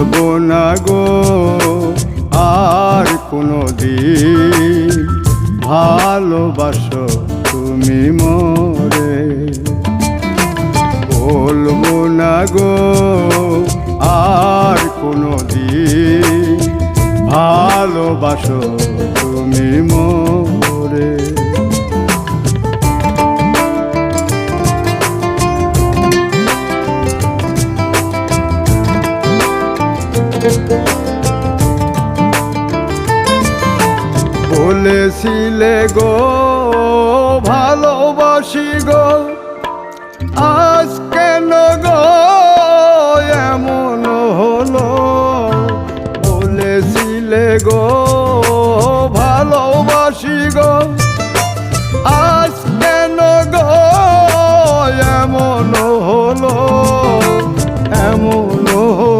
বলবো না গো আর কোনো দিন ভালোবাসো তুমি মোরে। বলবো না গো আর কোনো দিন ভালোবাসো তুমি মোরে। বলেছিলে গো ভালো